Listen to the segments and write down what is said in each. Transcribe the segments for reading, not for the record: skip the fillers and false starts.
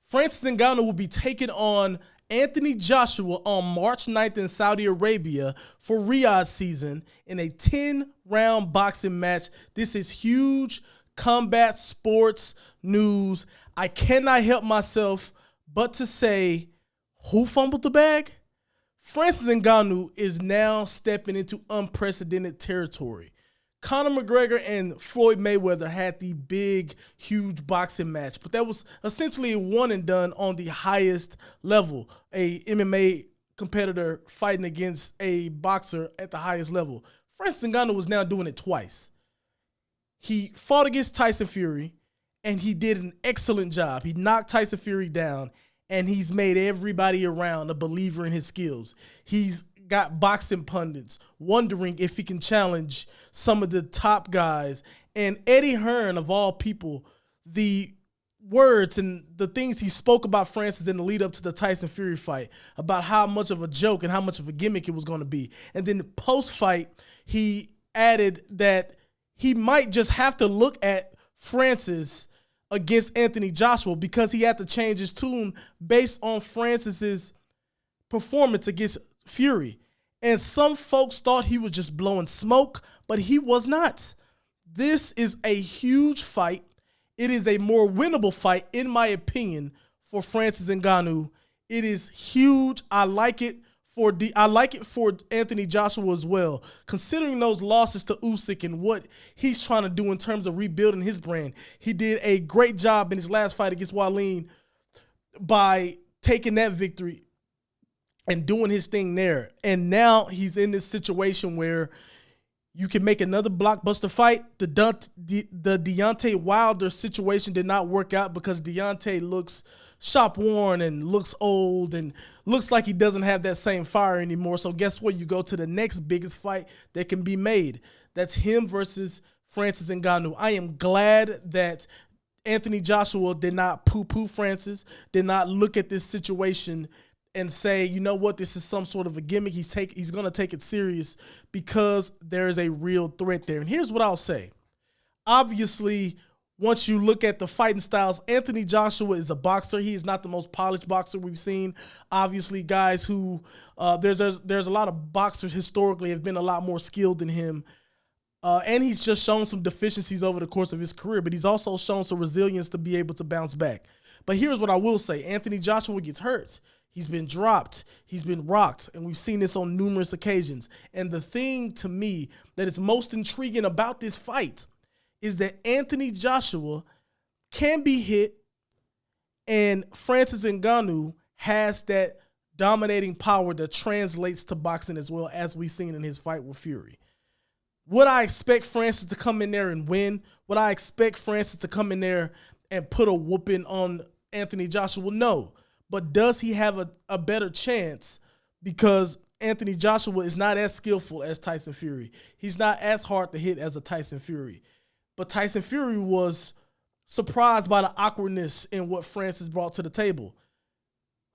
Francis Ngannou will be taking on Anthony Joshua on March 9th in Saudi Arabia for Riyadh season in a 10-round boxing match. This is huge combat sports news. I cannot help myself but to say, who fumbled the bag? Francis Ngannou is now stepping into unprecedented territory. Conor McGregor and Floyd Mayweather had the big, huge boxing match, but that was essentially a one and done on the highest level. A MMA competitor fighting against a boxer at the highest level. Francis Ngannou was now doing it twice. He fought against Tyson Fury, and he did an excellent job. He knocked Tyson Fury down, and he's made everybody around a believer in his skills. He's got boxing pundits wondering if he can challenge some of the top guys. And Eddie Hearn, of all people, the words and the things he spoke about Francis in the lead up to the Tyson Fury fight, about how much of a joke and how much of a gimmick it was going to be. And then post-fight, he added that he might just have to look at Francis against Anthony Joshua because he had to change his tune based on Francis's performance against Fury. And some folks thought he was just blowing smoke, but he was not. This is a huge fight. It is a more winnable fight, in my opinion, for Francis Ngannou. It is huge. I like it for Anthony Joshua as well. Considering those losses to Usyk and what he's trying to do in terms of rebuilding his brand, he did a great job in his last fight against Wallin by taking that victory and doing his thing there. And now he's in this situation where you can make another blockbuster fight. The Deontay Wilder situation did not work out because Deontay looks shop-worn and looks old and looks like he doesn't have that same fire anymore. So guess what? You go to the next biggest fight that can be made. That's him versus Francis Ngannou. I am glad that Anthony Joshua did not poo-poo Francis, did not look at this situation and say, you know what, this is some sort of a gimmick. He's going to take it serious because there is a real threat there. And here's what I'll say. Obviously, once you look at the fighting styles, Anthony Joshua is a boxer. He is not the most polished boxer we've seen. Obviously, guys who there's a lot of boxers historically have been a lot more skilled than him. And he's just shown some deficiencies over the course of his career, but he's also shown some resilience to be able to bounce back. But here's what I will say. Anthony Joshua gets hurt. He's been dropped. He's been rocked. And we've seen this on numerous occasions. And the thing to me that is most intriguing about this fight is that Anthony Joshua can be hit and Francis Ngannou has that dominating power that translates to boxing as well, as we've seen in his fight with Fury. Would I expect Francis to come in there and win? Would I expect Francis to come in there and put a whooping on Anthony Joshua? No. But does he have a better chance? Because Anthony Joshua is not as skillful as Tyson Fury. He's not as hard to hit as a Tyson Fury. But Tyson Fury was surprised by the awkwardness in what Francis brought to the table.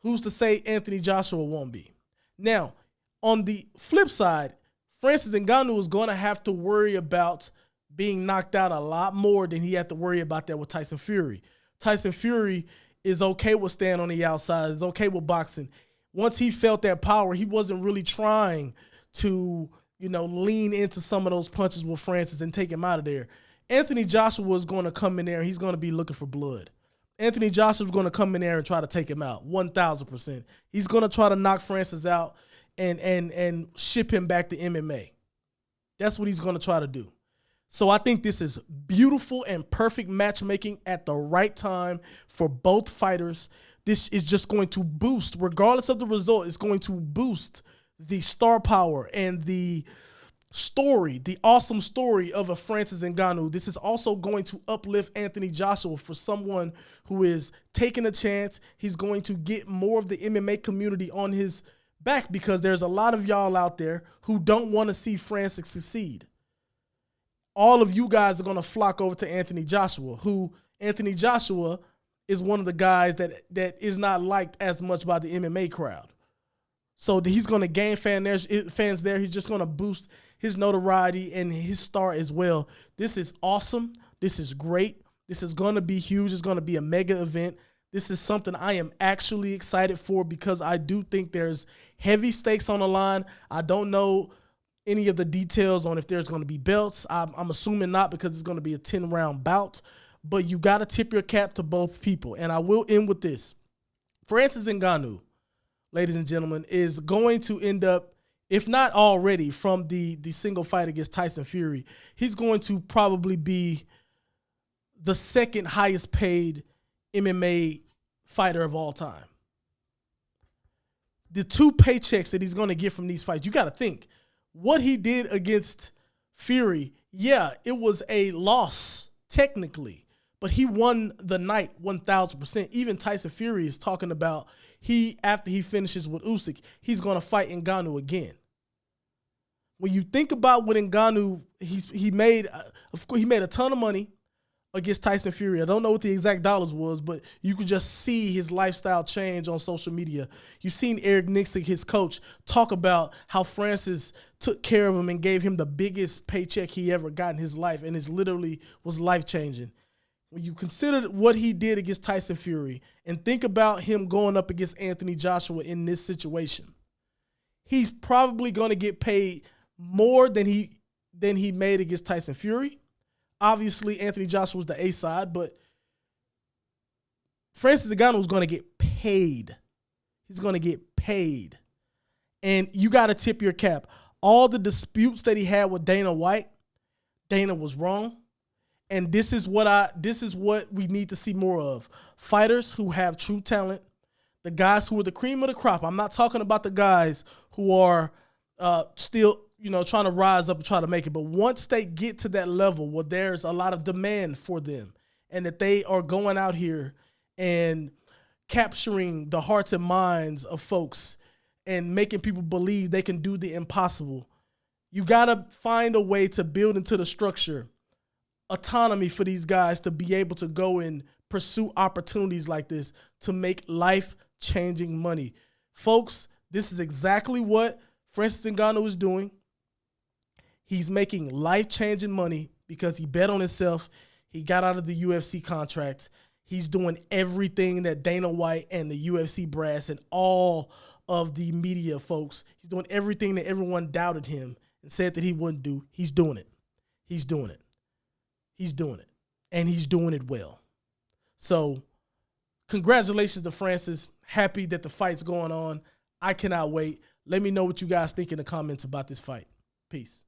Who's to say Anthony Joshua won't be? Now, on the flip side, Francis Ngannou is going to have to worry about being knocked out a lot more than he had to worry about that with Tyson Fury. Tyson Fury is okay with staying on the outside, is okay with boxing. Once he felt that power, he wasn't really trying to, lean into some of those punches with Francis and take him out of there. Anthony Joshua is going to come in there and he's going to be looking for blood. Anthony Joshua is going to come in there and try to take him out, 1,000%. He's going to try to knock Francis out and ship him back to MMA. That's what he's going to try to do. So I think this is beautiful and perfect matchmaking at the right time for both fighters. This is just going to boost, regardless of the result, it's going to boost the star power and the story, the awesome story of a Francis Ngannou. This is also going to uplift Anthony Joshua for someone who is taking a chance. He's going to get more of the MMA community on his back because there's a lot of y'all out there who don't want to see Francis succeed. All of you guys are going to flock over to Anthony Joshua, who Anthony Joshua is one of the guys that is not liked as much by the MMA crowd. So he's going to gain fans there. He's just going to boost his notoriety and his star as well. This is awesome. This is great. This is going to be huge. It's going to be a mega event. This is something I am actually excited for because I do think there's heavy stakes on the line. I don't know any of the details on if there's going to be belts. I'm assuming not because it's going to be a 10-round bout. But you got to tip your cap to both people. And I will end with this. Francis Ngannou, ladies and gentlemen, is going to end up, if not already, from the single fight against Tyson Fury, he's going to probably be the second highest paid MMA fighter of all time. The 2 paychecks that he's going to get from these fights, you got to think, what he did against Fury, yeah, it was a loss technically, but he won the night 1,000%. Even Tyson Fury is talking about after he finishes with Usyk, he's going to fight Ngannou again. When you think about what Ngannou, he made a ton of money against Tyson Fury. I don't know what the exact dollars was, but you could just see his lifestyle change on social media. You've seen Eric Nixon, his coach, talk about how Francis took care of him and gave him the biggest paycheck he ever got in his life, and it literally was life-changing. When you consider what he did against Tyson Fury and think about him going up against Anthony Joshua in this situation, he's probably going to get paid more than he made against Tyson Fury. Obviously, Anthony Joshua was the A side, but Francis Ngannou was going to get paid. He's going to get paid. And you got to tip your cap. All the disputes that he had with Dana White, Dana was wrong. And this is what we need to see more of. Fighters who have true talent, the guys who are the cream of the crop. I'm not talking about the guys who are still trying to rise up and try to make it. But once they get to that level where there's a lot of demand for them and that they are going out here and capturing the hearts and minds of folks and making people believe they can do the impossible, you got to find a way to build into the structure autonomy for these guys to be able to go and pursue opportunities like this to make life-changing money. Folks, this is exactly what Francis Ngannou is doing. He's making life-changing money because he bet on himself. He got out of the UFC contract. He's doing everything that Dana White and the UFC brass and all of the media folks, he's doing everything that everyone doubted him and said that he wouldn't do. He's doing it. He's doing it. He's doing it. And he's doing it well. So congratulations to Francis. Happy that the fight's going on. I cannot wait. Let me know what you guys think in the comments about this fight. Peace.